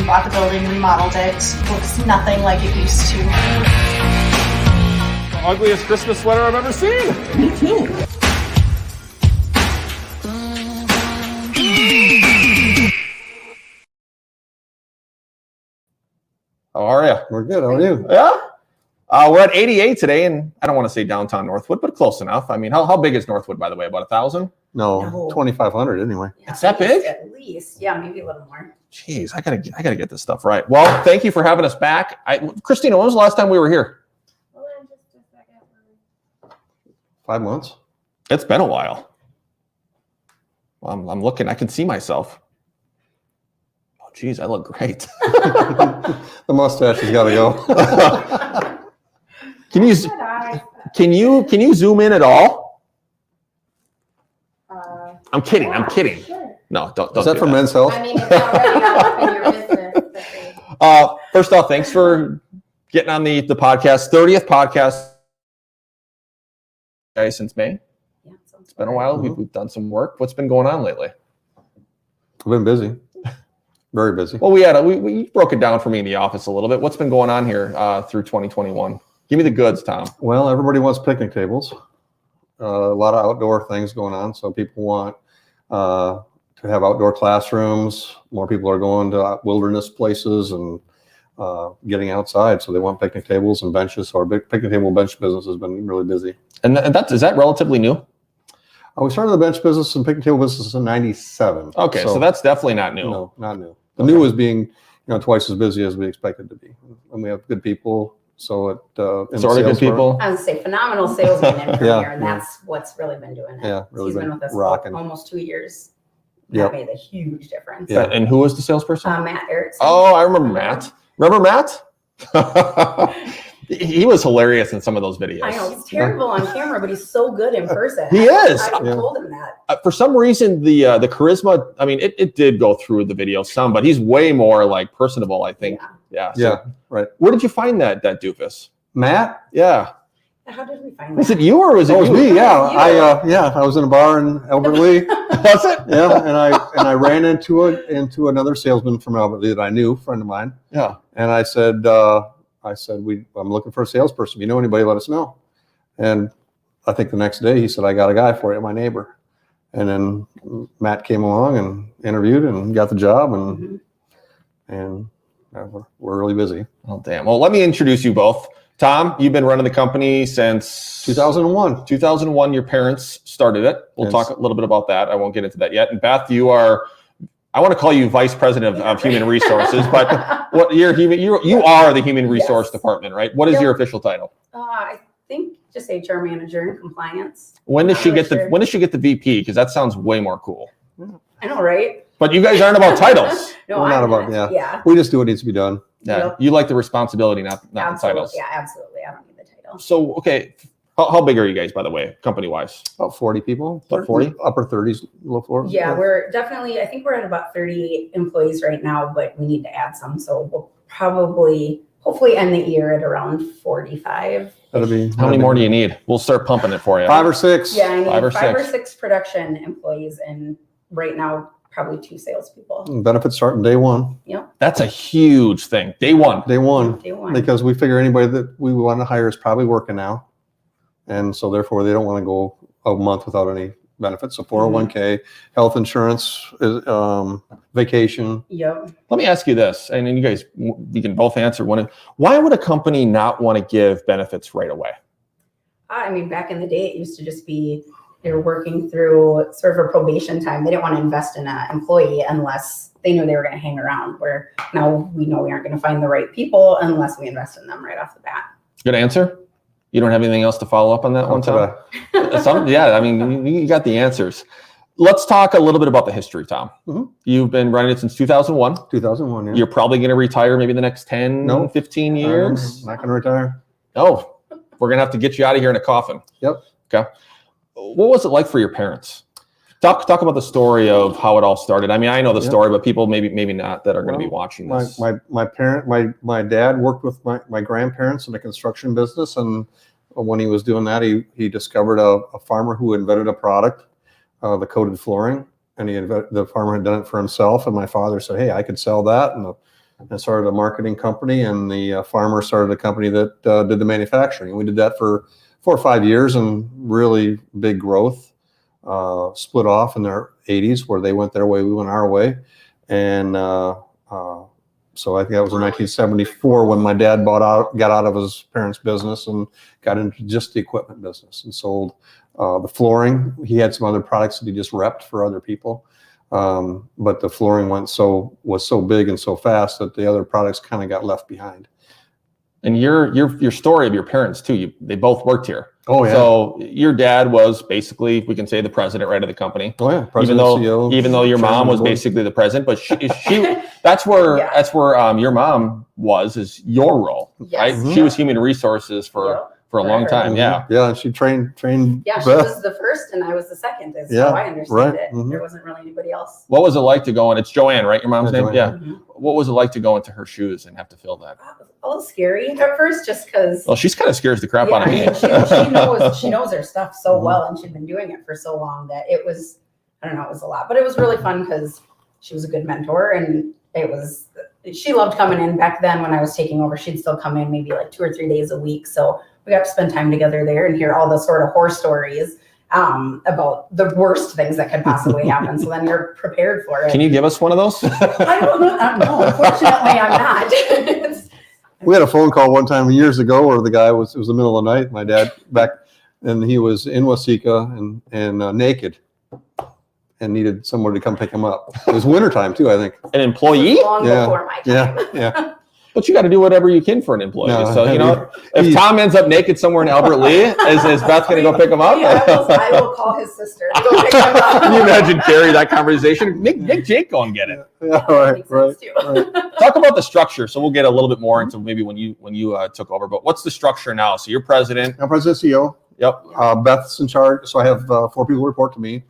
bought the building, remodeled it. Looks nothing like it used to. The ugliest Christmas sweater I've ever seen. Me too. How are you? We're good. How are you? Yeah. We're at 88 today, and I don't want to say downtown Northwood, but close enough. I mean, how big is Northwood, by the way? About 1,000? No. 2,500 anyway. Yeah, It's that big? At least, yeah, maybe a little more. Jeez, I gotta get this stuff right. Well, thank you for having us back. Christina, when was the last time we were here? 5 months. It's been a while. Well, I'm looking. I can see myself. Oh, geez, I look great. The mustache has got to go. Can you zoom in at all? I'm kidding. I'm kidding. Sure. No, don't. Is that do for Men's Health? I mean, it's already up in your business. First off, thanks for getting on the podcast. 30th podcast, guys, since May. Yeah, It's been a while. We've done some work. What's been going on lately? I've been busy. Very busy. Well, we broke it down for me in the office a little bit. What's been going on here through 2021? Give me the goods, Tom. Well, everybody wants picnic tables. A lot of outdoor things going on. So people want to have outdoor classrooms. More people are going to wilderness places and getting outside. So they want picnic tables and benches. So our big picnic table bench business has been really busy. And is that relatively new? We started the bench business and picnic table business in 97. Okay, so that's definitely not new. No, not new. The new is being twice as busy as we expected to be. And we have good people. So Sort of good people. I would say phenomenal salesman in from Yeah, here, and that's what's really been doing it. Yeah, really He's been with us for rocking. almost 2 years. Yep. That made a huge difference. Yeah. And who was the salesperson? Matt Erickson. Oh, I remember Matt. Remember Matt? He was hilarious in some of those videos. I know he's terrible on camera, but he's so good in person. He is. I told him that. For some reason, the charisma, I mean, it did go through the video some, but he's way more like personable, I think. Yeah. Yeah, right. Where did you find that doofus? Matt? Yeah. How did we find that? Was it you or was it It was you? me, yeah. You. I was in a bar in Albert Lee. Was it? Yeah, and I ran into another salesman from Albert Lee that I knew, friend of mine. Yeah. And I said, I'm looking for a salesperson. If you know anybody, let us know. And I think the next day he said, I got a guy for you, my neighbor. And then Matt came along and interviewed and got the job, and we're really busy. Oh, damn. Well, let me introduce you both. Tom, you've been running the company since 2001. 2001, your parents started it. We'll talk a little bit about that. I won't get into that yet. And Beth, you are, I want to call you Vice President of Human Resources, but you are the Human Resource Department, right? What is your official title? I think just HR manager and compliance. When does she get the VP? Because that sounds way more cool. I know, right? But you guys aren't about titles. No, We're not I'm about not. Yeah. We just do what needs to be done. Yeah, Yep. you like the responsibility, not the Absolutely. titles. Yeah, absolutely. I don't need the title. So, okay, how big are you guys, by the way, company-wise? About 40 people. About 40? Upper 30s, low 40s. Yeah, we're definitely, I think we're at about 30 employees right now, but we need to add some. So we'll hopefully end the year at around 45. That'll be. How many more do you need? We'll start pumping it for you. 5 or 6. Yeah, I need Five or five or six. six production employees, and right now, probably 2 salespeople. Benefits starting day one. That's a huge thing. Day one. Day one. Day one. Because we figure anybody that we want to hire is probably working now. And so therefore they don't want to go a month without any benefits. So 401k, health insurance, vacation. Yep. Let me ask you this, and then you guys, you can both answer one. Why would a company not want to give benefits right away? I mean, back in the day, it used to just be they were working through sort of a probation time. They didn't want to invest in an employee unless they knew they were going to hang around, where now we know we aren't going to find the right people unless we invest in them right off the bat. Good answer. You don't have anything else to follow up on that one, Tom? Yeah, I mean, you got the answers. Let's talk a little bit about the history, Tom. Mm-hmm. You've been running it since 2001. 2001, yeah. You're probably going to retire maybe the next 10, 15 years. Not going to retire. Oh, we're going to have to get you out of here in a coffin. Yep. Okay. What was it like for your parents? Talk about the story of how it all started. I mean, I know the story, but people maybe not that are going to be watching this. My dad worked with my grandparents in a construction business, and when he was doing that, he discovered a farmer who invented a product, the coated flooring, and the farmer had done it for himself. And my father said, "Hey, I could sell that," and and started a marketing company, and the farmer started a company that did the manufacturing. We did that for 4 or 5 years and really big growth. Split off in their 80s where they went their way, we went our way. And so I think that was in 1974 when my dad got out of his parents' business and got into just the equipment business and sold the flooring. He had some other products that he just repped for other people. But the flooring was so big and so fast that the other products kind of got left behind. And your story of your parents too, they both worked here. Oh yeah. So your dad was basically, we can say, the president, right, of the company. Oh yeah. President, CEO, even though your mom was basically the president, but she that's where your mom is your role, right? Yes. She was human resources for a long time. Yeah. Yeah, and she trained. Yeah, she was the first, and I was the second. Is how I understand it. There wasn't really anybody else. What was it like to go in? It's Joanne, right? Your mom's name? Joanne. Yeah. Mm-hmm. What was it like to go into her shoes and have to fill that? A little scary at first, just because. Well, she's kind of scares the crap out of me. She knows her stuff so well, and she'd been doing it for so long that it was, I don't know, it was a lot, but it was really fun because she was a good mentor, and she loved coming in. Back then when I was taking over, she'd still come in maybe like 2 or 3 days a week. So we got to spend time together there and hear all the sort of horror stories about the worst things that could possibly happen. So then you're prepared for it. Can you give us one of those? I don't know. Unfortunately, I'm not. We had a phone call one time years ago where the guy it was the middle of the night, my dad and he was in Waseca and naked and needed someone to come pick him up. It was wintertime too, I think. An employee? Long before my time. Yeah. But you got to do whatever you can for an employee. No, so, if Tom ends up naked somewhere in Albert Lee, is Beth going to go pick him up? Yeah, I will call his sister to go pick him up. Can you imagine Carrie, that conversation? Make Jake go and get it. Yeah, right. Talk about the structure. So we'll get a little bit more into maybe when you took over. But what's the structure now? So you're president. I'm president CEO. Yep. Beth's in charge. So I have 4 people who report to me.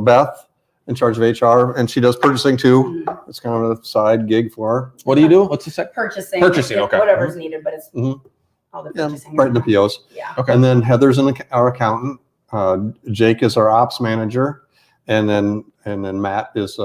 Beth in charge of HR, and she does purchasing too. It's kind of a side gig for her. What do you do? What's the second? Purchasing. Okay. Whatever's needed, but it's all the purchasing. Right in the POs. Yeah. Okay. And then Heather's our accountant. Jake is our ops manager, and then Matt is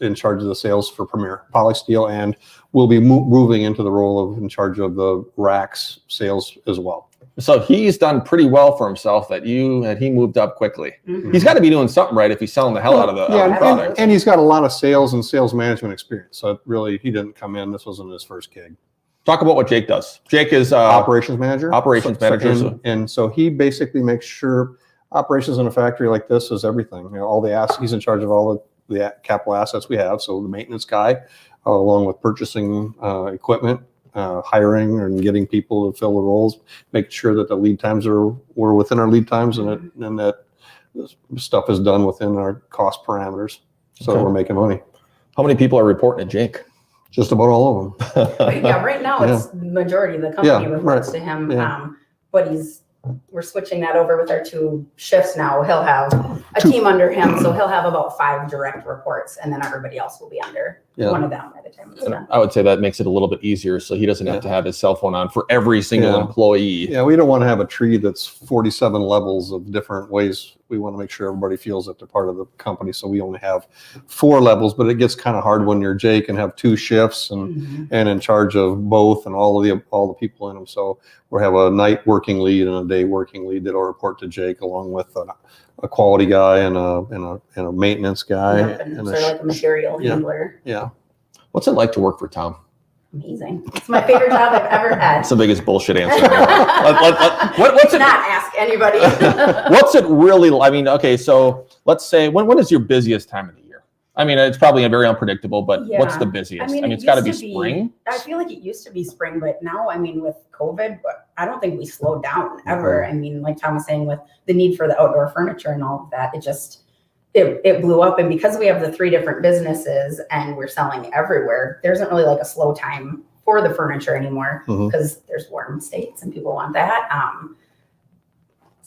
in charge of the sales for Premier Polysteel, and will be moving into the role of in charge of the racks sales as well. So he's done pretty well for himself that he moved up quickly. Mm-hmm. He's got to be doing something right if he's selling the hell out of the product. And he's got a lot of sales and sales management experience. So really, he didn't come in. This wasn't his first gig. Talk about what Jake does. Jake is operations manager. And so he basically makes sure operations in a factory like this is everything. All the assets. He's in charge of all the capital assets we have. So the maintenance guy, along with purchasing equipment. Hiring and getting people to fill the roles, making sure that the lead times were within our lead times and that stuff is done within our cost parameters. So that we're making money. How many people are reporting to Jake? Just about all of them. Yeah, right now it's the majority of the company reports to him. Yeah. But we're switching that over with our 2 shifts now. He'll have a team under him, so he'll have about 5 direct reports, and then everybody else will be under one of them by the time it's done. I would say that makes it a little bit easier, so he doesn't have to have his cell phone on for every single employee. Yeah, we don't want to have a tree that's 47 levels of different ways. We want to make sure everybody feels that they're part of the company, so we only have 4 levels, but it gets kind of hard when you're Jake and have 2 shifts and in charge of both and all the people in them. So we have a night working lead and a day working lead that'll report to Jake, along with a quality guy and a maintenance guy. And sort of like a material handler. Yeah. What's it like to work for Tom? Amazing. It's my favorite job I've ever had. That's the biggest bullshit answer. What's it? Not ask anybody. What's it really? I mean, okay, so let's say when is your busiest time of the year? I mean, it's probably very unpredictable, but what's the busiest? I mean, it's got to be spring. I feel like it used to be spring, but now, I mean, with COVID, I don't think we slowed down ever. I mean, like Tom was saying, with the need for the outdoor furniture and all of that, it blew up. And because we have the 3 different businesses and we're selling everywhere, there isn't really like a slow time for the furniture anymore because there's warm states and people want that.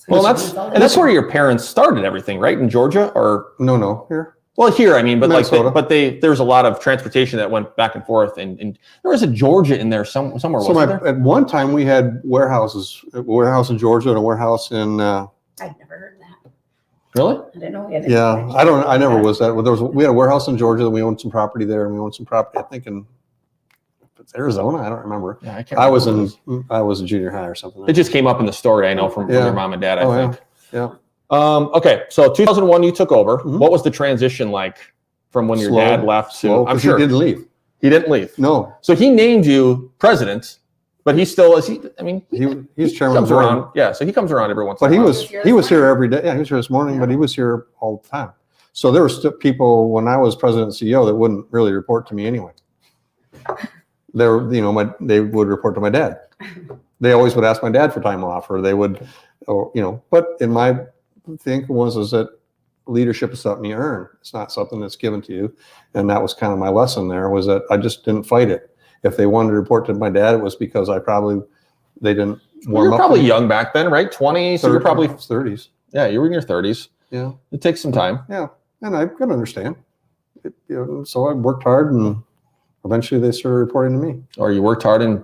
Well, that's where your parents started everything, right? In Georgia or no here. Well, here, I mean, but Minnesota. there's a lot of transportation that went back and forth, and there was a Georgia in there somewhere. So at one time we had warehouses, a warehouse in Georgia and a warehouse in. I'd never heard that. Really? I didn't know we had. Yeah, I never was that. We had a warehouse in Georgia, and we owned some property there, and we owned some property, I think, in Arizona. I don't remember. Yeah, I can't. I was remember in junior high or something. It just came up in the story. I know from Yeah. your mom and dad. I Oh, think. Yeah. Okay, so 2001, you took over. Mhm. What was the transition like from when your dad left to? Slow, I'm sure he didn't leave. he didn't leave. No, So he named you president, but he still is. I mean, he's chairman comes of the board. around. Yeah, so he comes around every once. But in a he while. was here every day. Yeah, he was here this morning, but he was here all the time. So there were still people when I was president and CEO that wouldn't really report to me anyway. They would report to my dad. They always would ask my dad for time off, or they would, But in my think is that leadership is something you earn. It's not something that's given to you, and that was kind of my lesson there. Was that I just didn't fight it. If they wanted to report to my dad, it was because they didn't. You're probably young back then, right? 20, so you're probably 30s. Yeah, you were in your 30s. Yeah, it takes some time. Yeah, and I can understand. So I worked hard, and eventually they started reporting to me. Or you worked hard and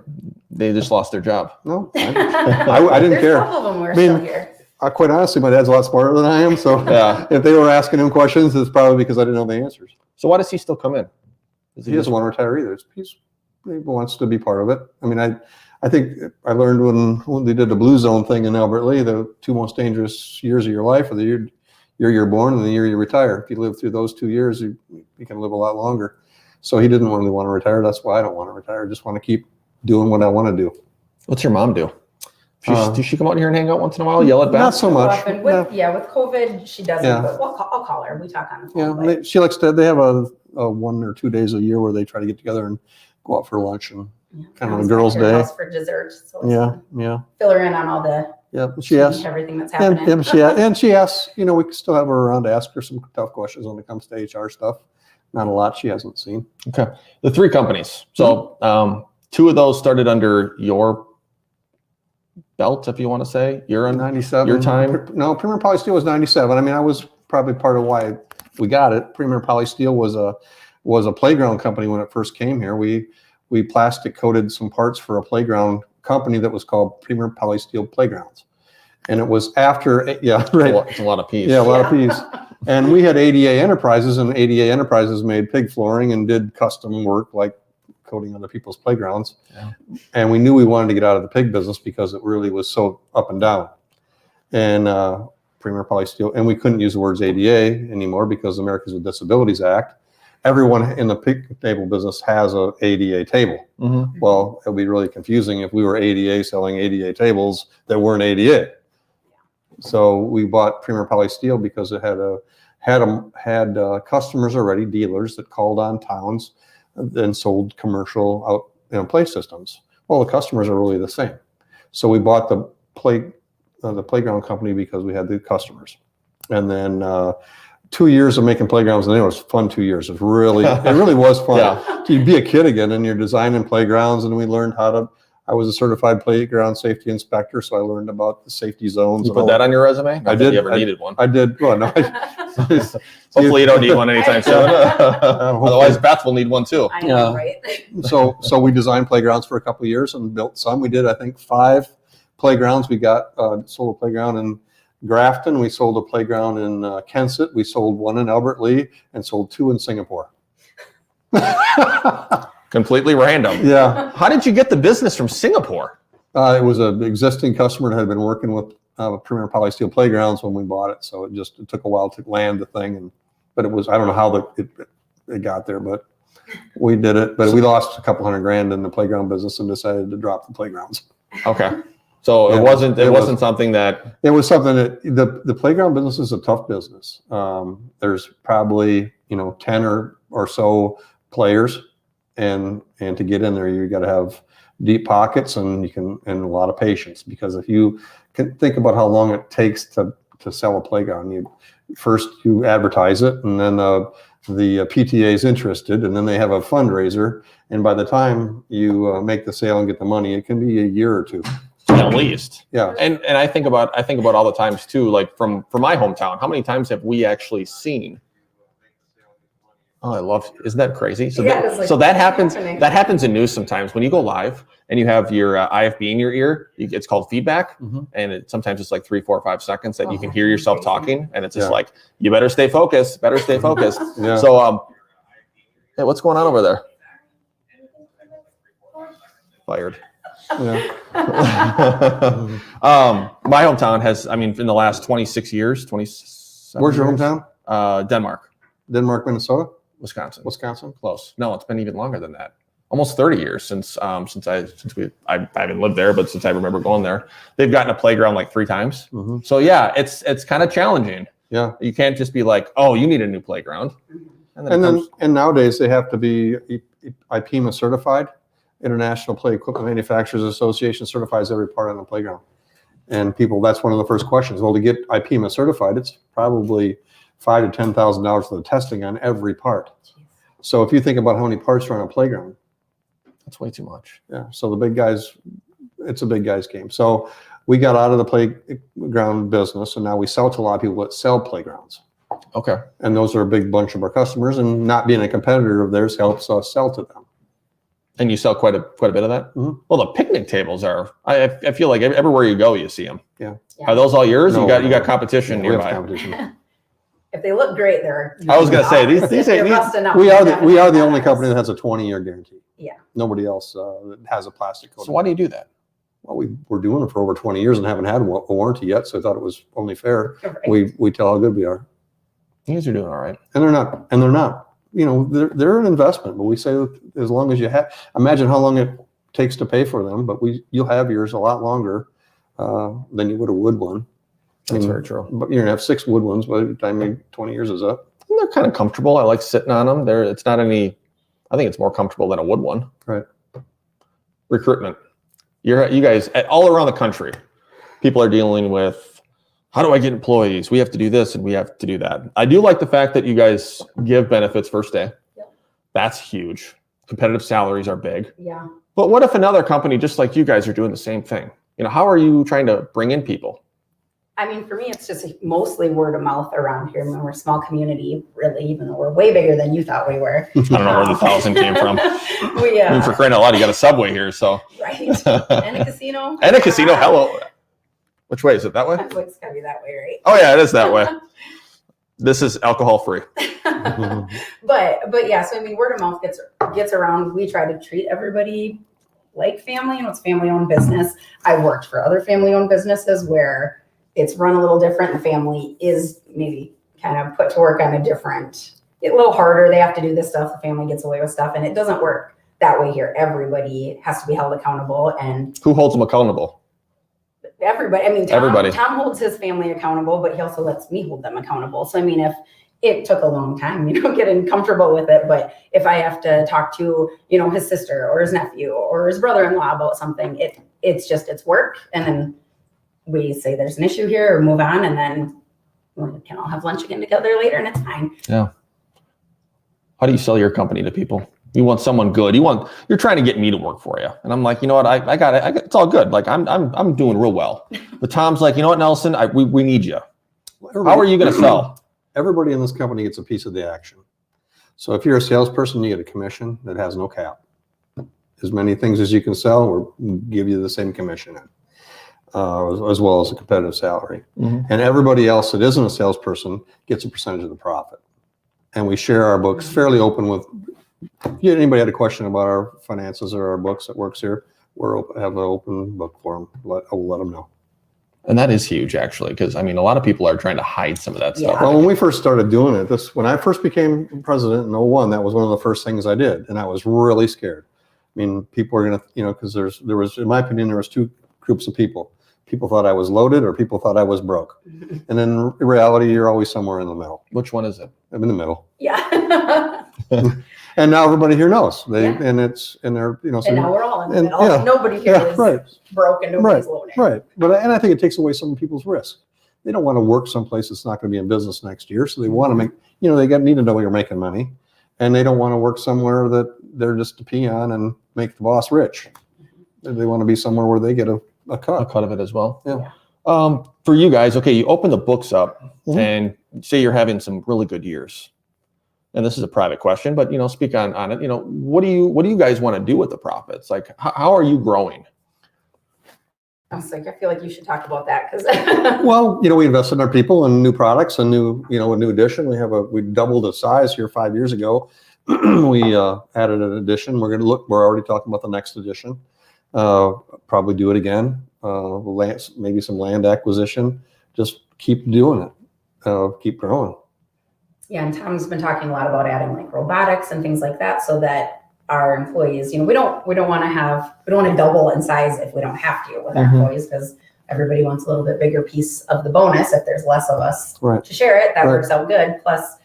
they just lost their job. No, I didn't care. Some of them were still here. Quite honestly, my dad's a lot smarter than I am. So Yeah. if they were asking him questions, it's probably because I didn't know the answers. So why does he still come in? He doesn't want to retire either. He wants to be part of it. I mean, I think I learned when they did the Blue Zone thing in Albert Lee, the two most dangerous years of your life are the year you're born and the year you retire. If you live through those 2 years, you can live a lot longer. So he didn't really want to retire. That's why I don't want to retire. I just want to keep doing what I want to do. What's your mom do? Does she come out here and hang out once in a while? Yell at Beth? Not so much. With COVID, she doesn't. Yeah. But I'll call her. We talk on the phone. Yeah, she likes to. They have a 1 or 2 days a year where they try to get together and go out for lunch and kind of a girls' day. For dessert. So Yeah. Fill her in on all the. Yeah, she asks everything that's happening. And she asks. We can still have her around to ask her some tough questions when it comes to HR stuff. Not a lot she hasn't seen. Okay, the 3 companies. So 2 of those started under your belt, if you want to say. You're in 97. Your time? No, Premier Polysteel was 97. I mean, I was probably part of why we got it. Premier Polysteel was a playground company when it first came here. We plastic coated some parts for a playground company that was called Premier Polysteel Playgrounds. And it was after, right. It's a lot of P's. Yeah, a lot of P's. And we had ADA Enterprises, and ADA Enterprises made pig flooring and did custom work like coating other people's playgrounds. Yeah. And we knew we wanted to get out of the pig business because it really was so up and down. And Premier Polysteel, and we couldn't use the words ADA anymore because the Americans with Disabilities Act. Everyone in the pig table business has a ADA table. Mm-hmm. Well, it would be really confusing if we were ADA selling ADA tables that weren't ADA. So we bought Premier Polysteel because it had customers already, dealers that called on towns and sold commercial play systems. Well, the customers are really the same. So we bought the playground company because we had the customers. And then 2 years of making playgrounds, and it was fun 2 years. It really was fun. Yeah. You'd be a kid again, and you're designing playgrounds, and we learned I was a certified playground safety inspector, so I learned about the safety zones. You put that on your resume? Not I that did. You ever needed one? I did. Well, no. Hopefully you don't need one anytime soon. Otherwise, Beth will need one too. I know, right? So we designed playgrounds for a couple of years and built some. We did, I think, 5 playgrounds. We sold a playground in Grafton. We sold a playground in Kensett. We sold 1 in Albert Lee and sold 2 in Singapore. Completely random. Yeah. How did you get the business from Singapore? It was an existing customer that had been working with Premier Polysteel Playgrounds when we bought it. So it took a while to land the thing. But it was, I don't know how it got there, but we did it. But we lost a couple $100,000 in the playground business and decided to drop the playgrounds. Okay. So it wasn't something that. It was something that the playground business is a tough business. There's probably, 10 or so players. And to get in there, you got to have deep pockets and a lot of patience, because if you can think about how long it takes to sell a playground, you advertise it, and then the PTA is interested, and then they have a fundraiser, and by the time you make the sale and get the money, it can be a year or 2. At least. Yeah. And I think about all the times too, like from my hometown, how many times have we actually seen? Oh, isn't that crazy? So that happens. That happens in news sometimes when you go live and you have your IFB in your ear. It's called feedback, and sometimes it's like 3, 4, 5 seconds that you can hear yourself talking, and it's just like, you better stay focused. Yeah. So, hey, what's going on over there? Fired. Yeah. My hometown has, I mean, in the last 26 years, 27 Where's your years, hometown? Denmark, Denmark, Minnesota, Wisconsin. Wisconsin. Close. No, it's been even longer than that. Almost 30 years since I haven't lived there, but since I remember going there. They've gotten a playground like 3 times. Mm-hmm. So yeah, it's kind of challenging. Yeah. You can't just be like, oh, you need a new playground. And nowadays they have to be IPMA certified. International Play Equipment Manufacturers Association certifies every part on the playground. And people, that's one of the first questions. Well, to get IPMA certified, it's probably $5,000 to $10,000 for the testing on every part. So if you think about how many parts are on a playground, that's way too much. Yeah. So the big guys, it's a big guys game. So we got out of the playground business, and now we sell to a lot of people that sell playgrounds. Okay. And those are a big bunch of our customers, and not being a competitor of theirs helps us sell to them. And you sell quite a bit of that? Mm-hmm. Well, the picnic tables are, I feel like everywhere you go, you see them. Yeah. Are those all yours? No, you got competition we have nearby. competition. If they look great, they're. I was gonna say, these They're ain't- busting out. We are the only company that has a 20-year guarantee. Yeah. Nobody else that has a plastic coating. So why do you do that? Well, we're doing it for over 20 years and haven't had a warranty yet, so I thought it was only fair. Right. We tell how good we are. You guys are doing all right. And they're not. You know, they're an investment, but we say that as long as you have, imagine how long it takes to pay for them, but you'll have yours a lot longer than you would a wood one. That's very true. But you're gonna have 6 wood ones by the time 20 years is up. And they're kind of comfortable. I like sitting on them. It's not any, I think it's more comfortable than a wood one. Right. Recruitment. You guys all around the country, people are dealing with, how do I get employees? We have to do this and we have to do that. I do like the fact that you guys give benefits first day. Yep. That's huge. Competitive salaries are big. Yeah. But what if another company just like you guys are doing the same thing? You know, how are you trying to bring in people? I mean, for me, it's just mostly word of mouth around here. I mean, we're a small community, really, even though we're way bigger than you thought we were. I don't know where the 1,000 came from. We, I mean, for crying out loud, you got a Subway here, so. right. And a casino. And a casino. Hello. Which way is it? That way? It's gotta be that way, right? Oh yeah, it is that way. This is alcohol free. But yeah, so I mean, word of mouth gets around. We try to treat everybody like family, and it's family-owned business. I worked for other family-owned businesses where it's run a little different. The family is maybe kind of put to work on a little harder. They have to do this stuff. The family gets away with stuff, and it doesn't work that way here. Everybody has to be held accountable, and Who holds them accountable? everybody. I mean, Everybody. Tom holds his family accountable, but he also lets me hold them accountable. So I mean, if it took a long time, getting comfortable with it, but if I have to talk to, his sister or his nephew or his brother-in-law about something, it's work, and then we say there's an issue here or move on, and then we can all have lunch again together later, and it's fine. Yeah. How do you sell your company to people? You want someone good. You're trying to get me to work for you. And I'm like, you know what? I got it. It's all good. Like I'm doing real well. But Tom's like, you know what, Nelson? We need you. How are you going to sell? Everybody in this company gets a piece of the action. So if you're a salesperson, you get a commission that has no cap. As many things as you can sell, we'll give you the same commission, as well as a competitive salary. Mm-hmm. And everybody else that isn't a salesperson gets a percentage of the profit. And we share our books fairly open with. If anybody had a question about our finances or our books that works here, have an open book for them. I'll let them know. And that is huge, actually, because I mean, a lot of people are trying to hide some of that stuff. Well, when we first started doing it, when I first became president in 2001, that was one of the first things I did, and I was really scared. I mean, people were gonna, because there was, in my opinion, there was 2 groups of people. People thought I was loaded, or people thought I was broke. And in reality, you're always somewhere in the middle. Which one is it? I'm in the middle. Yeah. And now everybody here knows. Yeah. And they're, And now we're all in the and- middle. yeah. Nobody here is right. broke, and nobody's loaded. Right. And I think it takes away some people's risk. They don't want to work someplace that's not going to be in business next year. So they want to make, they need to know you're making money, and they don't want to work somewhere that they're just a peon and make the boss rich. They want to be somewhere where they get a cut. A cut of it as well. Yeah. For you guys, okay, you open the books up Mhm. and say you're having some really good years. And this is a private question, but speak on it. What do you guys want to do with the profits? Like, how are you growing? I was like, I feel like you should talk about that because. Well, we invest in our people and new products and a new addition. We doubled the size here 5 years ago. We added an addition. We're already talking about the next edition. Probably do it again. Maybe some land acquisition. Just keep doing it. Keep growing. Yeah, and Tom's been talking a lot about adding like robotics and things like that, so that our employees, we don't want to double in size if we don't have to with our employees, because everybody wants a little bit bigger piece of the bonus if there's less of us to share it. That works out good. Plus,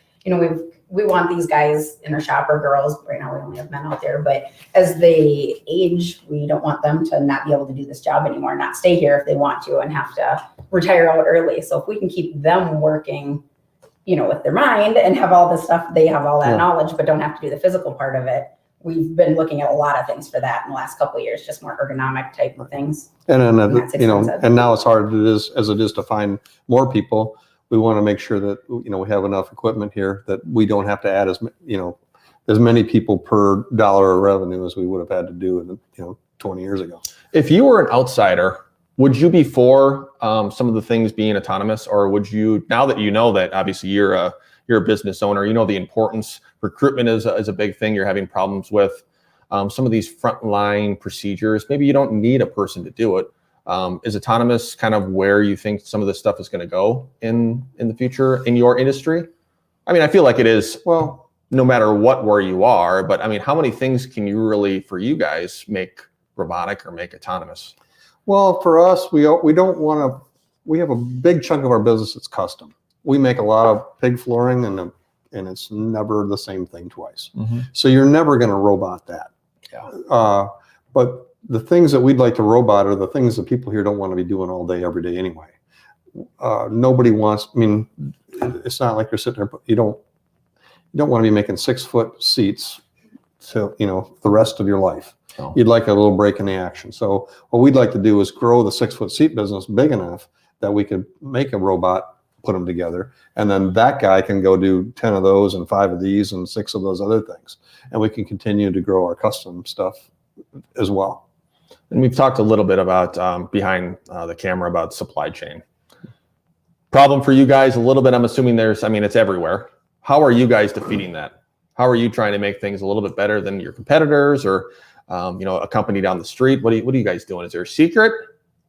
we want these guys in our shop, or girls. Right now we only have men out there, but as they age, we don't want them to not be able to do this job anymore, not stay here if they want to and have to retire out early. So if we can keep them working, with their mind and have all this stuff, they have all that knowledge, but don't have to do the physical part of it. We've been looking at a lot of things for that in the last couple of years, just more ergonomic type of things. And then, and now as hard as it is to find more people, we want to make sure that, we have enough equipment here that we don't have to add as many people per dollar of revenue as we would have had to do, 20 years ago. If you were an outsider, would you be for some of the things being autonomous, or would you, now that that obviously you're a business owner, the importance, recruitment is a big thing you're having problems with, some of these frontline procedures, maybe you don't need a person to do it. Is autonomous kind of where you think some of this stuff is going to go in the future in your industry? I mean, I feel like it is, well, no matter where you are, but I mean, how many things can you really, for you guys, make robotic or make autonomous? Well, for us, we don't want to. We have a big chunk of our business that's custom. We make a lot of pig flooring, and it's never the same thing twice. So you're never going to robot that. Yeah. But the things that we'd like to robot are the things that people here don't want to be doing all day, every day anyway. Nobody wants. I mean, it's not like you're sitting there. But you don't want to be making 6-foot seats to the rest of your life. Oh. You'd like a little break in the action. So what we'd like to do is grow the 6-foot seat business big enough that we could make a robot, put them together, and then that guy can go do 10 of those and 5 of these and 6 of those other things. And we can continue to grow our custom stuff as well. And we've talked a little bit about behind the camera about supply chain. Problem for you guys a little bit, I'm assuming it's everywhere. How are you guys defeating that? How are you trying to make things a little bit better than your competitors, or a company down the street? What are you guys doing? Is there a secret?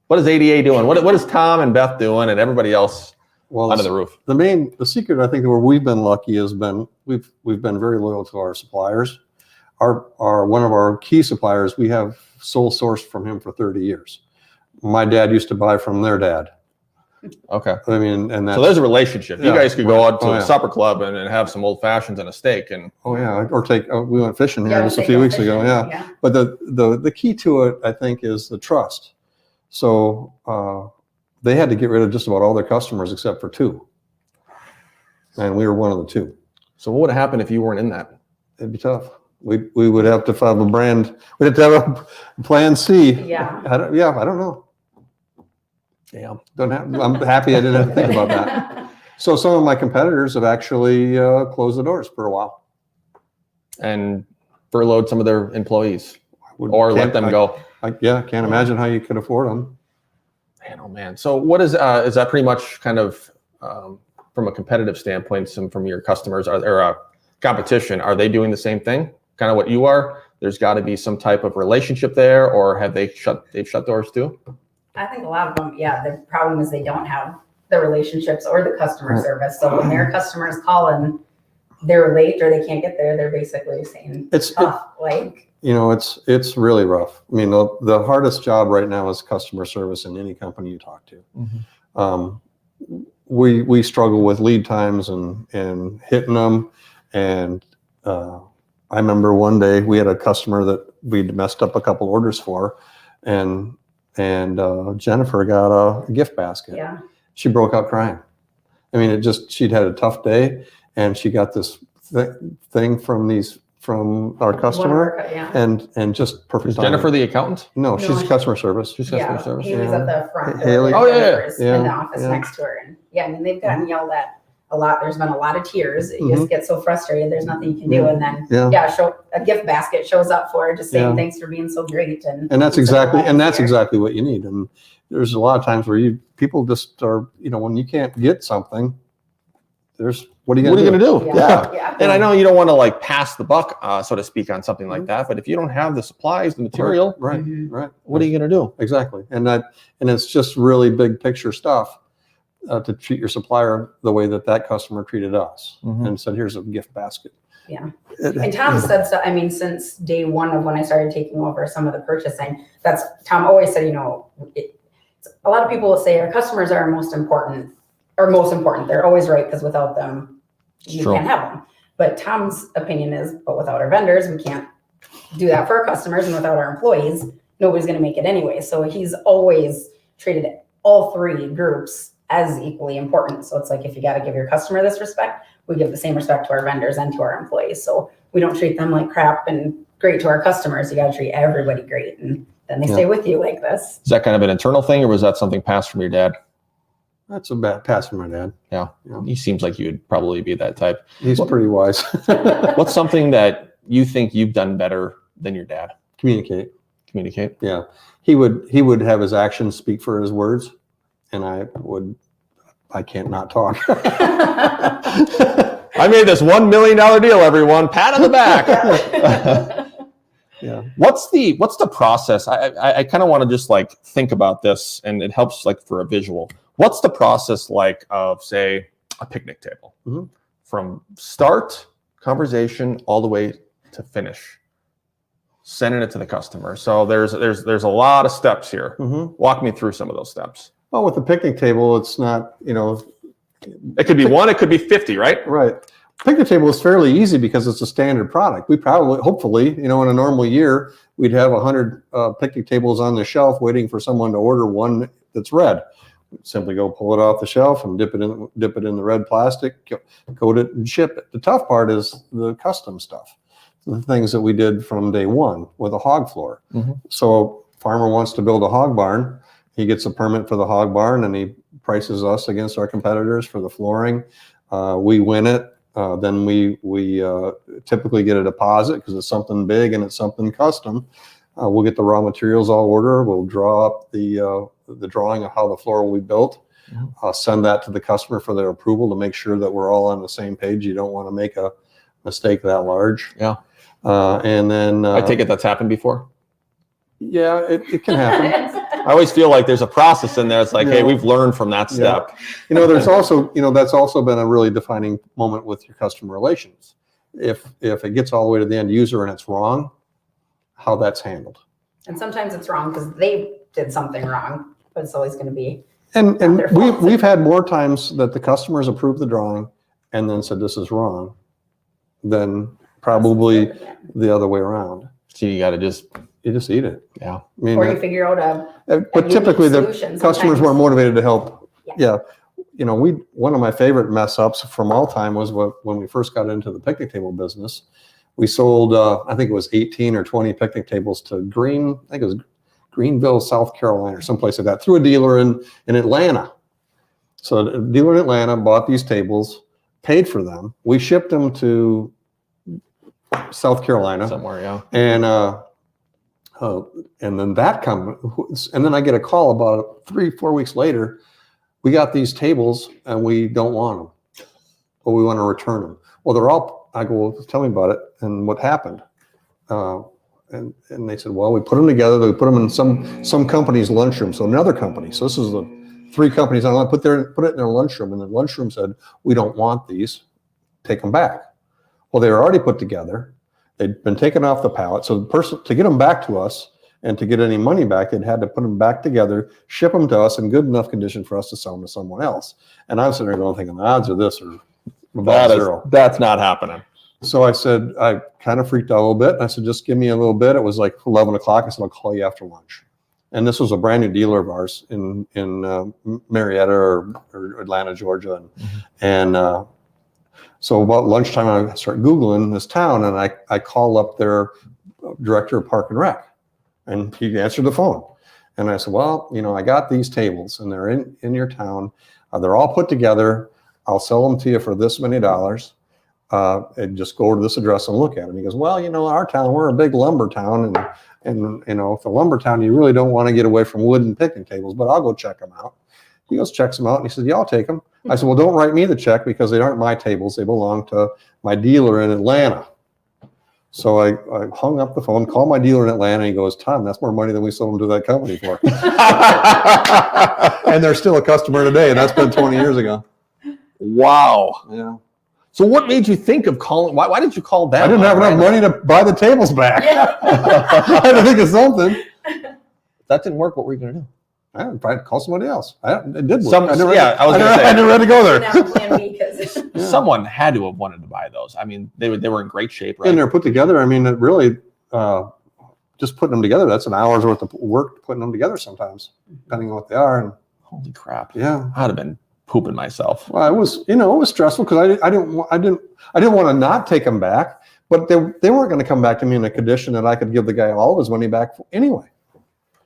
What is ADA doing? What is Tom and Beth doing, and everybody else under the roof? The secret, I think, where we've been lucky has been we've been very loyal to our suppliers. Our one of our key suppliers, we have sole sourced from him for 30 years. My dad used to buy from their dad. Okay. I mean, and that's, so there's a relationship. You guys could go out to a supper club and have some old fashions and a steak, and or take. We went fishing here just a few weeks ago. Yeah. But the key to it, I think, is the trust. So they had to get rid of just about all their customers except for 2, and we were one of the 2. So what would happen if you weren't in that? It'd be tough. We would have to have a brand. We'd have to have a plan C. Yeah. I don't know. Yeah. I'm happy I didn't have to think about that. So some of my competitors have actually closed the doors for a while and furloughed some of their employees, or let them go. Can't imagine how you could afford them. Man, oh man. So what is that pretty much kind of from a competitive standpoint? Some from your customers or competition, are they doing the same thing? Kind of what you are? There's got to be some type of relationship there, or have they've shut doors too? I think a lot of them, the problem is they don't have the relationships or the customer service. So when their customers call and they're late or they can't get there, they're basically saying it's tough. It's really rough. I mean, the hardest job right now is customer service in any company you talk to. We struggle with lead times and hitting them. And I remember one day we had a customer that we'd messed up a couple orders for, and Jennifer got a gift basket. Yeah. She broke out crying. I mean, she'd had a tough day, and she got this thing from our customer, and just perfect. Is Jennifer the accountant? No, she's customer service. She's customer service. Haley's at the front. Haley. Oh yeah. In the office next to her, and I mean they've gotten yelled at a lot. There's been a lot of tears. You just get so frustrated. There's nothing you can do, and then a gift basket shows up for her, just saying thanks for being so great. And that's exactly what you need. And there's a lot of times where people just are, when you can't get something, there's what are you What are you going going to do? Yeah. Yeah. And I know you don't want to like pass the buck, so to speak, on something like that. But if you don't have the supplies, the material, right, Mhm. right. what are you going to do? Exactly. And it's just really big picture stuff to treat your supplier the way that customer treated us Mhm. and said, here's a gift basket. Yeah. And Tom said so. I mean, since day one of when I started taking over some of the purchasing, Tom always said, a lot of people will say our customers are most important. They're always right because without them, you True. can't have them. But Tom's opinion is, but without our vendors, we can't do that for our customers, and without our employees, nobody's going to make it anyway. So he's always treated all three groups as equally important. So it's like, if you got to give your customer this respect, we give the same respect to our vendors and to our employees. So we don't treat them like crap and great to our customers. You got to treat everybody great, and then they stay with you like this. Is that kind of an internal thing, or was that something passed from your dad? That's a bad pass from my dad. Yeah. He seems like you'd probably be that type. He's pretty wise. What's something that you think you've done better than your dad? Communicate. Yeah. He would have his actions speak for his words, and I can't not talk. I made this $1 million deal, everyone. Pat on the back. Yeah. What's the process? I kind of want to just like think about this, and it helps like for a visual. What's the process like of, say, a picnic table from start conversation all the way to finish, sending it to the customer? So there's a lot of steps here. Walk me through some of those steps. Well, with the picnic table, it's not, It could be one, it could be 50, right? right. Picnic table is fairly easy because it's a standard product. We hopefully, in a normal year, we'd have 100 picnic tables on the shelf waiting for someone to order one that's red. Simply go pull it off the shelf and dip it in the red plastic, coat it, and ship it. The tough part is the custom stuff, the things that we did from day one with a hog floor. So farmer wants to build a hog barn. He gets a permit for the hog barn, and he prices us against our competitors for the flooring. We win it. Then we typically get a deposit because it's something big and it's something custom. We'll get the raw materials all ordered. We'll draw up the drawing of how the floor will be built. Send that to the customer for their approval to make sure that we're all on the same page. You don't want to make a mistake that large. Yeah. And then I take it that's happened before. Yeah, it can happen. I always feel like there's a process in there. It's like, hey, we've learned from that step. There's also, that's also been a really defining moment with your customer relations. If it gets all the way to the end user and it's wrong, how that's handled. And sometimes it's wrong because they did something wrong, but it's always going to be. And we've had more times that the customers approved the drawing and then said this is wrong than probably the other way around. So you got to just eat it. Yeah. Or you figure out but typically the solution customers sometimes. were motivated to help. Yeah. One of my favorite mess ups from all time was when we first got into the picnic table business. We sold, I think it was 18 or 20 picnic tables to Greenville, South Carolina, or someplace like that, through a dealer in Atlanta. So a dealer in Atlanta bought these tables, paid for them. We shipped them to South Carolina. Somewhere, yeah. And then and then I get a call about 3-4 weeks later. We got these tables and we don't want them, but we want to return them. Well, I go, well, tell me about it and what happened. And they said, well, we put them together. We put them in some company's lunchroom. So another company. So this is the 3 companies. I put it in their lunchroom, and the lunchroom said, we don't want these. Take them back. Well, they were already put together. They'd been taken off the pallet. So the person, to get them back to us and to get any money back, they'd had to put them back together, ship them to us in good enough condition for us to sell them to someone else. And I was sitting there going, thinking the odds of this are about zero. That's not happening. So I said, I kind of freaked out a little bit. And I said, just give me a little bit. It was like 11 o'clock. I said, I'll call you after lunch. And this was a brand new dealer of ours in Marietta or Atlanta, Georgia. And so about lunchtime, I start Googling this town, and I call up their director of Park and Rec, and he answered the phone. And I said, well, I got these tables, and they're in your town. They're all put together. I'll sell them to you for this many dollars. And just go over to this address and look at them. He goes, well, our town, we're a big lumber town, and if a lumber town, you really don't want to get away from wooden picnic tables, but I'll go check them out. He goes, checks them out, and he says, yeah, I'll take them. I said, well, don't write me the check because they aren't my tables. They belong to my dealer in Atlanta. So I hung up the phone, called my dealer in Atlanta. And he goes, Tom, that's more money than we sold them to that company for. And they're still a customer today. And that's been 20 years ago. Wow. Yeah. So what made you think of calling? Why did you call them? I didn't have enough money to buy the tables back. I had to think of something. That didn't work. What were you going to do? I would probably call somebody else. It did work. I never had to go there. Now plan B, 'cause- Someone had to have wanted to buy those. I mean, they were in great shape, right? And they're put together. I mean, it really, just putting them together, that's an hour's worth of work putting them together sometimes, depending on what they are. And Holy crap. yeah. I'd have been pooping myself. Well, it was stressful because I didn't want to not take them back, but they weren't going to come back to me in a condition that I could give the guy all of his money back anyway.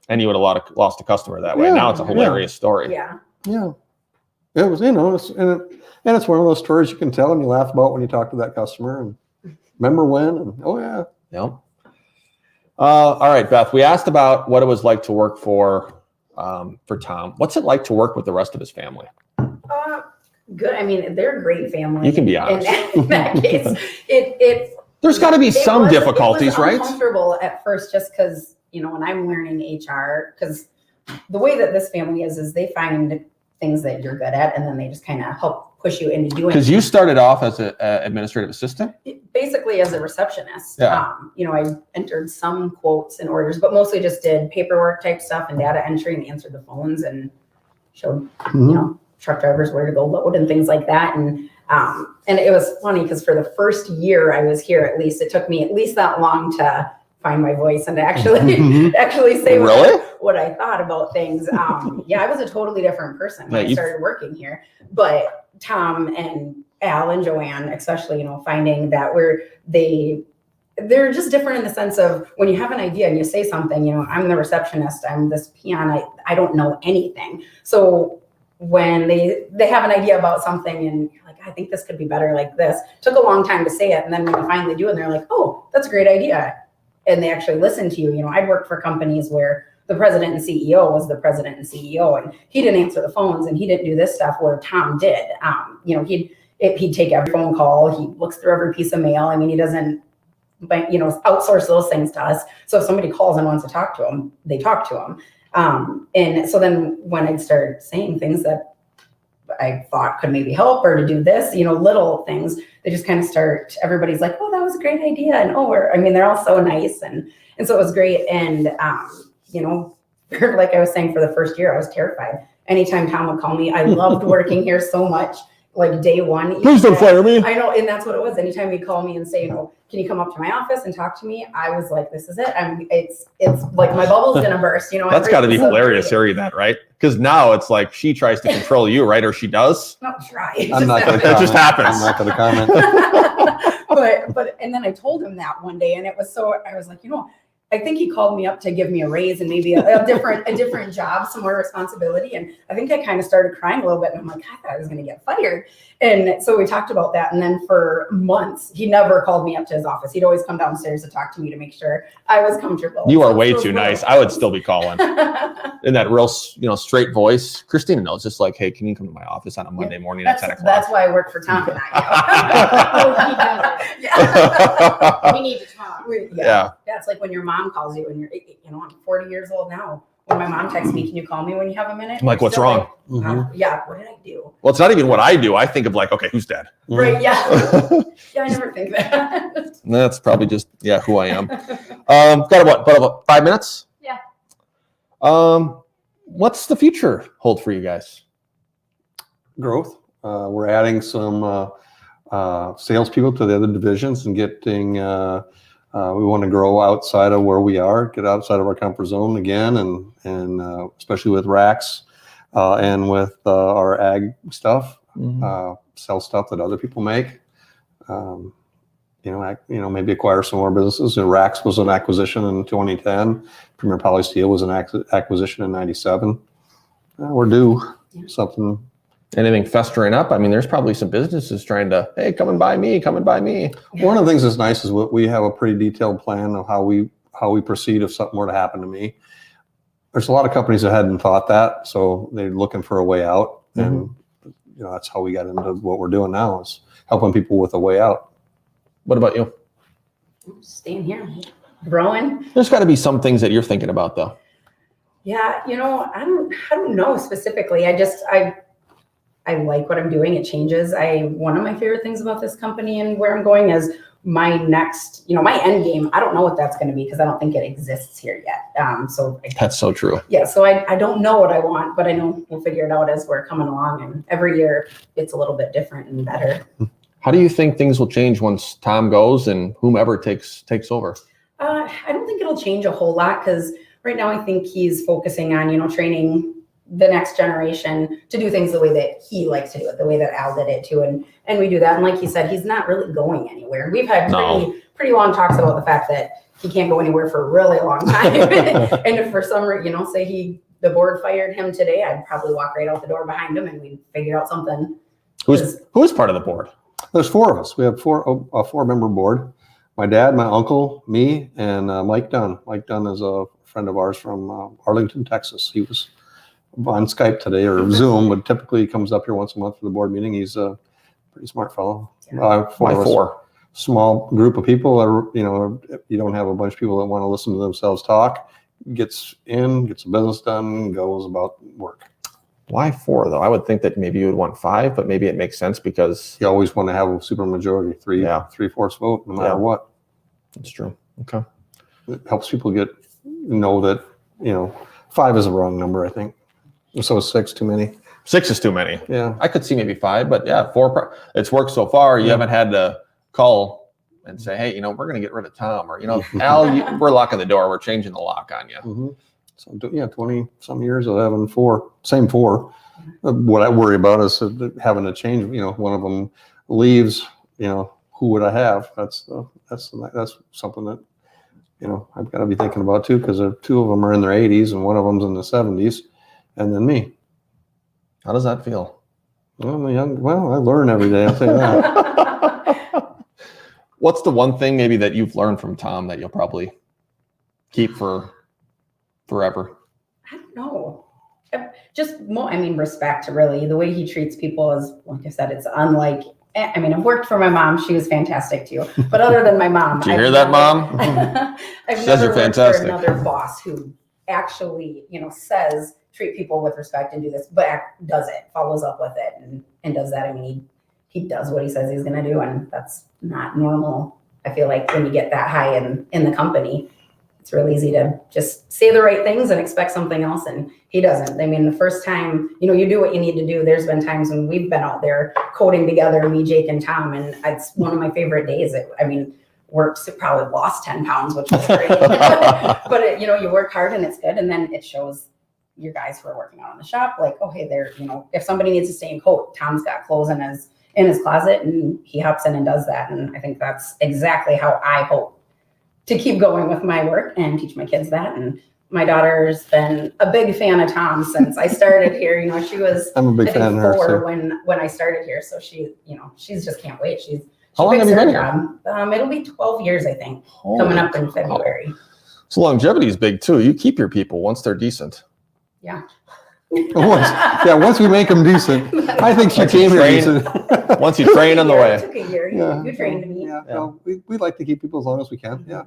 And you would have lost a customer that way. Yeah, Now it's a hilarious story. Yeah. Yeah. It was, and it's one of those stories you can tell and you laugh about when you talk to that customer and remember when, and oh yeah. Yep. All right, Beth, we asked about what it was like to work for Tom. What's it like to work with the rest of his family? Good. I mean, they're a great family. You can be honest. In that case, There's got to be some difficulties, it was right? uncomfortable at first just because, when I'm learning HR, because the way that this family is they find things that you're good at and then they just kind of help push you into doing it. Because you started off as an administrative assistant? Basically as a receptionist. Yeah. I entered some quotes and orders, but mostly just did paperwork type stuff and data entry and answered the phones and showed, truck drivers where to go load and things like that. And it was funny because for the first year I was here, at least it took me at least that long to find my voice and to actually say what I thought about things. I was a totally different person when I started working here. But Tom and Al and Joanne, especially, finding that they're just different in the sense of when you have an idea and you say something, I'm the receptionist, I'm this peon, I don't know anything. So when they have an idea about something and you're like, I think this could be better like this, it took a long time to say it. And then when you finally do it, and they're like, oh, that's a great idea. And they actually listen to you. I'd worked for companies where the president and CEO was the president and CEO, and he didn't answer the phones and he didn't do this stuff where Tom did. He'd take every phone call. He looks through every piece of mail. I mean, he doesn't, outsource those things to us. So if somebody calls and wants to talk to him, they talk to him. And so then when I'd start saying things that I thought could maybe help or to do this, little things, they just kind of start, everybody's like, oh, that was a great idea. And they're all so nice. And so it was great. And, like I was saying, for the first year, I was terrified. Anytime Tom would call me, I loved working here so much. Like day one. Please don't fire me. I know. And that's what it was. Anytime he'd call me and say, can you come up to my office and talk to me? I was like, this is it. It's like my bubble's going to burst, That's got to be hilarious hearing that, right? Because now it's like she tries to control you, right? Or she does. Not try. I'm not going to It just happens. I'm not going to comment. but and then I told him that one day and it was so, I was like, I think he called me up to give me a raise and maybe a different job, some more responsibility. And I think I kind of started crying a little bit. And I'm like, I thought I was going to get fired. And so we talked about that. And then for months, he never called me up to his office. He'd always come downstairs to talk to me to make sure I was comfortable. You are way too nice. I would still be calling in that real, straight voice. Christina knows, just like, hey, can you come to my office on a Monday morning at 10 o'clock? That's why I work for Tom and I. Yeah. We need to talk. Yeah. It's like when your mom calls you and you're, I'm 40 years old now. When my mom texts me, can you call me when you have a minute? I'm like, what's wrong? Like, yeah, what did I do? Well, it's not even what I do. I think of like, okay, who's dead? Right, yeah. Yeah, I never think that. That's probably just, who I am. Got about 5 minutes? Yeah. What's the future hold for you guys? Growth. We're adding some salespeople to the other divisions and getting, we want to grow outside of where we are, get outside of our comfort zone again, and especially with racks and with our ag stuff, sell stuff that other people make. Maybe acquire some more businesses. Racks was an acquisition in 2010. Premier Polysteel was an acquisition in 97. We're due something. Anything festering up? I mean, there's probably some businesses trying to, hey, come and buy me. One of the things that's nice is we have a pretty detailed plan of how we proceed if something were to happen to me. There's a lot of companies that hadn't thought that, so they're looking for a way out. And that's how we got into what we're doing now, is helping people with a way out. What about you? I'm staying here, growing. There's got to be some things that you're thinking about, though. Yeah, I don't know specifically. I like what I'm doing. It changes. One of my favorite things about this company and where I'm going is my next, my end game. I don't know what that's going to be because I don't think it exists here yet. That's so true. Yeah. So I don't know what I want, but I know we'll figure it out as we're coming along. And every year it's a little bit different and better. How do you think things will change once Tom goes and whomever takes over? I don't think it'll change a whole lot because right now I think he's focusing on, training the next generation to do things the way that he likes to do it, the way that Al did it too. And we do that. And like he said, he's not really going anywhere. We've had pretty long talks about the fact that he can't go anywhere for a really long time. And if for some reason, say the board fired him today, I'd probably walk right out the door behind him and we'd figure out something. Who's part of the board? There's 4 of us. We have a 4-member board. My dad, my uncle, me, and Mike Dunn. Mike Dunn is a friend of ours from Arlington, Texas. He was on Skype today or Zoom, but typically he comes up here once a month for the board meeting. He's a pretty smart fellow. Yeah. Four. Small group of people. You don't have a bunch of people that want to listen to themselves talk. Gets a business done, goes about work. Why 4 though? I would think that maybe you would want 5, but maybe it makes sense because you always want to have a super majority, 3/4 vote, no matter what. That's true. Okay. It helps people know that 5 is a wrong number, I think. So 6 too many. 6 is too many. Yeah. I could see maybe 5, but 4. It's worked so far. You haven't had to call and say, hey, we're going to get rid of Tom, or Al, we're locking the door. We're changing the lock on you. Mm-hmm. So 20 some years of having 4, same 4. What I worry about is having to change. One of them leaves. Who would I have? That's something that I've got to be thinking about too, because 2 of them are in their 80s and one of them's in the 70s, and then me. How does that feel? Well, I learn every day. I'll say that. What's the one thing maybe that you've learned from Tom that you'll probably keep for forever? I don't know. Just more, respect, really. The way he treats people is, like I said, it's unlike, I've worked for my mom. She was fantastic too. But other than my mom. Did you hear that, Mom? I've Says never you're worked fantastic. for another boss who actually, says, treat people with respect and do this, but does it, follows up with it and does that. He does what he says he's going to do, and that's not normal. I feel like when you get that high in the company, it's real easy to just say the right things and expect something else, and he doesn't. The first time, you do what you need to do. There's been times when we've been out there coding together, me, Jake, and Tom, and it's one of my favorite days. Work probably lost 10 pounds, which was great. But you work hard and it's good, and then it shows your guys who are working out in the shop, like, oh, hey, they're, if somebody needs to stay in coat, Tom's got clothes in his closet, and he hops in and does that. And I think that's exactly how I hope to keep going with my work and teach my kids that. And my daughter's been a big fan of Tom since I started here. She was, I'm a big fan of her 4 too. when I started here. So she's just can't wait. How long have you been here? It'll be 12 years, I think, coming up in February. So longevity is big too. You keep your people once they're decent. Yeah. Once we make them decent. I think she came here decent. Once you train on the way. It took a year. You trained me. Yeah. No, we like to keep people as long as we can. Yeah.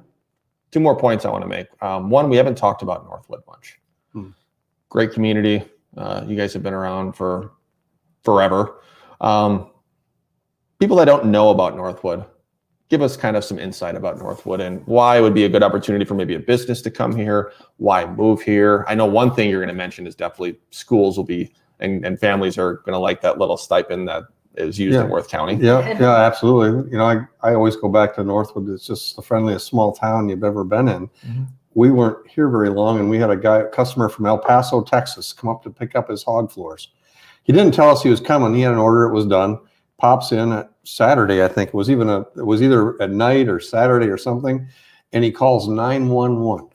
2 more points I want to make. One, we haven't talked about Northwood much. Great community. You guys have been around for forever. People that don't know about Northwood, give us kind of some insight about Northwood and why it would be a good opportunity for maybe a business to come here, why move here. I know one thing you're going to mention is definitely schools will be, and families are going to like that little stipend that is used in Worth County. Yeah, absolutely. I always go back to Northwood. It's just the friendliest small town you've ever been in. Mm-hmm. We weren't here very long, and we had a customer from El Paso, Texas, come up to pick up his hog floors. He didn't tell us he was coming. He had an order. It was done. Pops in at Saturday, I think. It was either at night or Saturday or something, and he calls 911.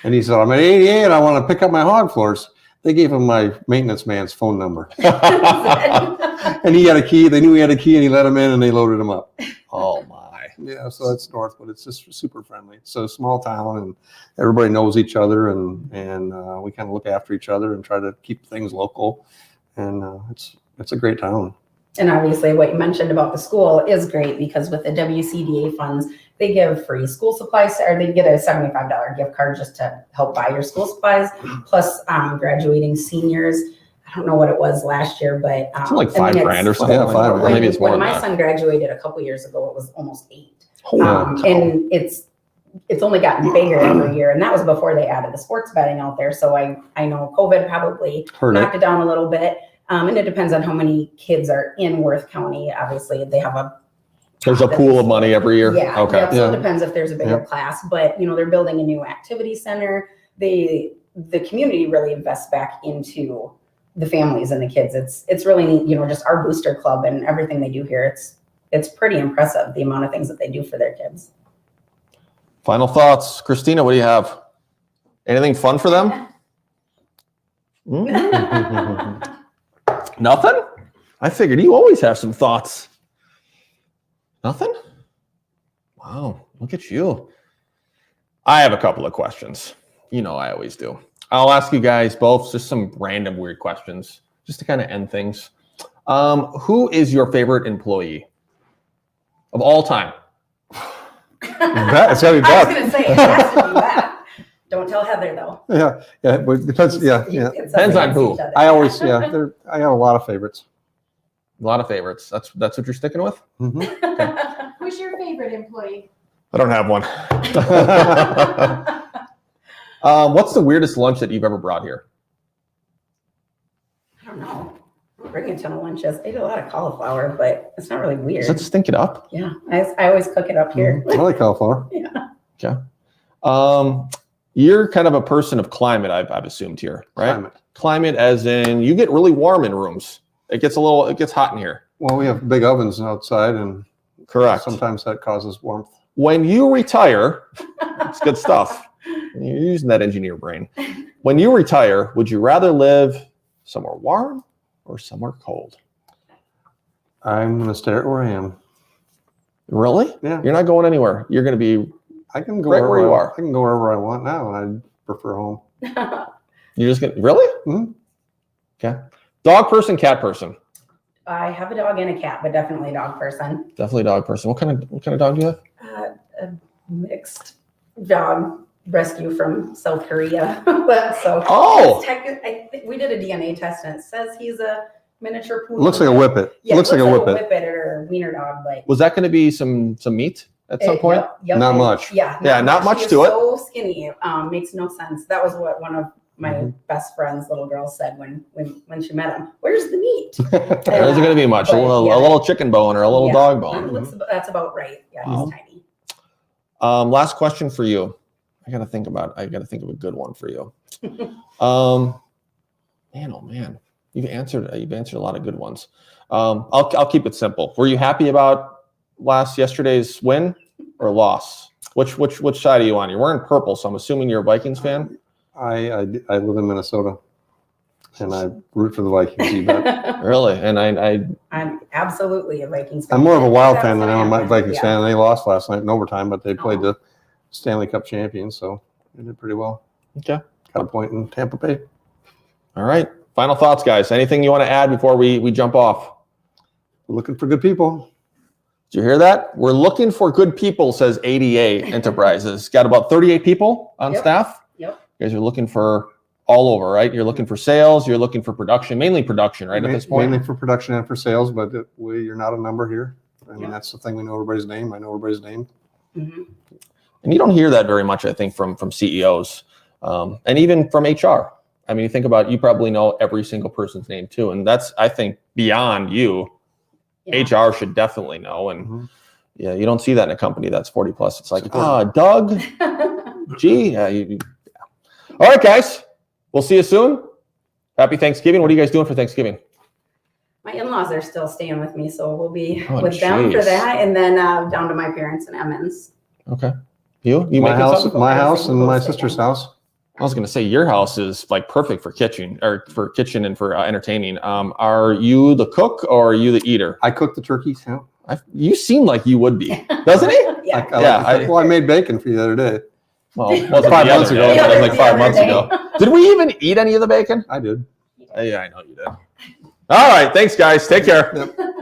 And he said, I'm at 88. I want to pick up my hog floors. They gave him my maintenance man's phone number. And he had a key. They knew he had a key, and he let him in, and they loaded him up. Oh, my. Yeah, so that's Northwood. It's just super friendly. It's a small town, and everybody knows each other, and we kind of look after each other and try to keep things local. and it's a great town. And obviously what you mentioned about the school is great because with the WCDA funds, they give free school supplies, or they get a $75 gift card just to help buy your school supplies, plus graduating seniors. I don't know what it was last year, but it's like $5,000 or something. Yeah, $5,000. Or maybe it's more when than my that. son graduated a couple years ago, it was almost $8,000. Yeah. And it's only gotten bigger every year, and that was before they added the sports betting out there. So I know COVID probably knocked it down a little bit. And it depends on how many kids are in Worth County. Obviously, they have There's a pool of money every year. Yeah. Okay. Yeah, so it depends if there's a bigger class, but they're building a new activity center. The community really invests back into the families and the kids. It's really neat, just our booster club and everything they do here. It's pretty impressive, the amount of things that they do for their kids. Final thoughts. Christina, what do you have? Anything fun for them? Nothing? I figured you always have some thoughts. Nothing? Wow, look at you. I have a couple of questions. I always do. I'll ask you guys both just some random weird questions just to kind of end things. Who is your favorite employee of all time? It's gotta be I was Beth. going to say, it has to be that. Don't tell Heather, though. Yeah, but it depends. Yeah. Depends on who. I always, I have a lot of favorites. A lot of favorites. That's what you're sticking with? Mm-hmm. Who's your favorite employee? I don't have one. What's the weirdest lunch that you've ever brought here? I don't know. I bring a ton of lunches. I eat a lot of cauliflower, but it's not really weird. Let's stink it up. Yeah, I always cook it up here. I like cauliflower. Yeah. Okay. You're kind of a person of climate, I've assumed here, right? Climate as in you get really warm in rooms. It gets hot in here. Well, we have big ovens outside, and Correct. sometimes that causes warmth. When you retire, it's good stuff. You're using that engineer brain. When you retire, would you rather live somewhere warm or somewhere cold? I'm going to stay where I am. Really? Yeah. You're not going anywhere. You're going to be I can go right wherever where you are. I can go wherever I want now, and I prefer home. You're just going to really? Mhm. Okay. Dog person, cat person? I have a dog and a cat, but definitely a dog person. Definitely dog person. What kind of dog do you have? A mixed dog rescue from South Korea. I think we did a DNA test and it says he's a miniature poodle. Looks like a whippet. Yeah, looks like a whippet. whippet or a wiener dog, but Was that going to be some meat at some point? Yep, Not much. Yeah, not much She to is it. So skinny, makes no sense. That was what one of my best friend's little girls said when she met him. Where's the meat? There isn't going to be much. A little chicken bone or a little dog bone. That's about right. Yeah, he's tiny. Last question for you. I got to think of a good one for you. Man, oh man, you've answered a lot of good ones. I'll keep it simple. Were you happy about yesterday's win or loss? Which side are you on? You're wearing purple, so I'm assuming you're a Vikings fan. I live in Minnesota, and I root for the Vikings. You bet. Really? And I'm absolutely a Vikings fan. I'm more of a Wild fan than I'm a Vikings Yeah. fan. They lost last night in overtime, but they played the Stanley Cup champions, so they did pretty well. Okay. Got a point in Tampa Bay. All right. Final thoughts, guys. Anything you want to add before we jump off? We're looking for good people. Did you hear that? We're looking for good people, says ADA Enterprises. Got about 38 people on staff. Yep. You guys are looking for all over, right? You're looking for sales. You're looking for production, mainly production, right? At this point, Mainly for production and for sales, but you're not a number here. I mean, that's the thing. We know everybody's name. I know everybody's name. Mm-hmm. And you don't hear that very much, I think, from CEOs and even from HR. I mean, you think about, you probably know every single person's name too. And that's, I think, beyond you. Yeah. HR should definitely know. And Mhm. yeah, you don't see that in a company that's 40 plus. It's like, Doug, gee. Yeah. All right, guys. We'll see you soon. Happy Thanksgiving. What are you guys doing for Thanksgiving? My in-laws are still staying with me, so we'll be Oh, with them for geez. that, and then down to my parents in Emmons. Okay. You My making house, something? my house, and my sister's house. I was going to say your house is like perfect for kitchen and for entertaining. Are you the cook or are you the eater? I cook the turkeys. Yeah. You seem like you would be, doesn't he? Yeah. I made bacon for you the other day. Well, it wasn't 5 the months other ago. day, Yeah, it was like the 5 other months day. ago. Did we even eat any of the bacon? I did. Yeah, I know you did. All right. Thanks, guys. Take care. Yep.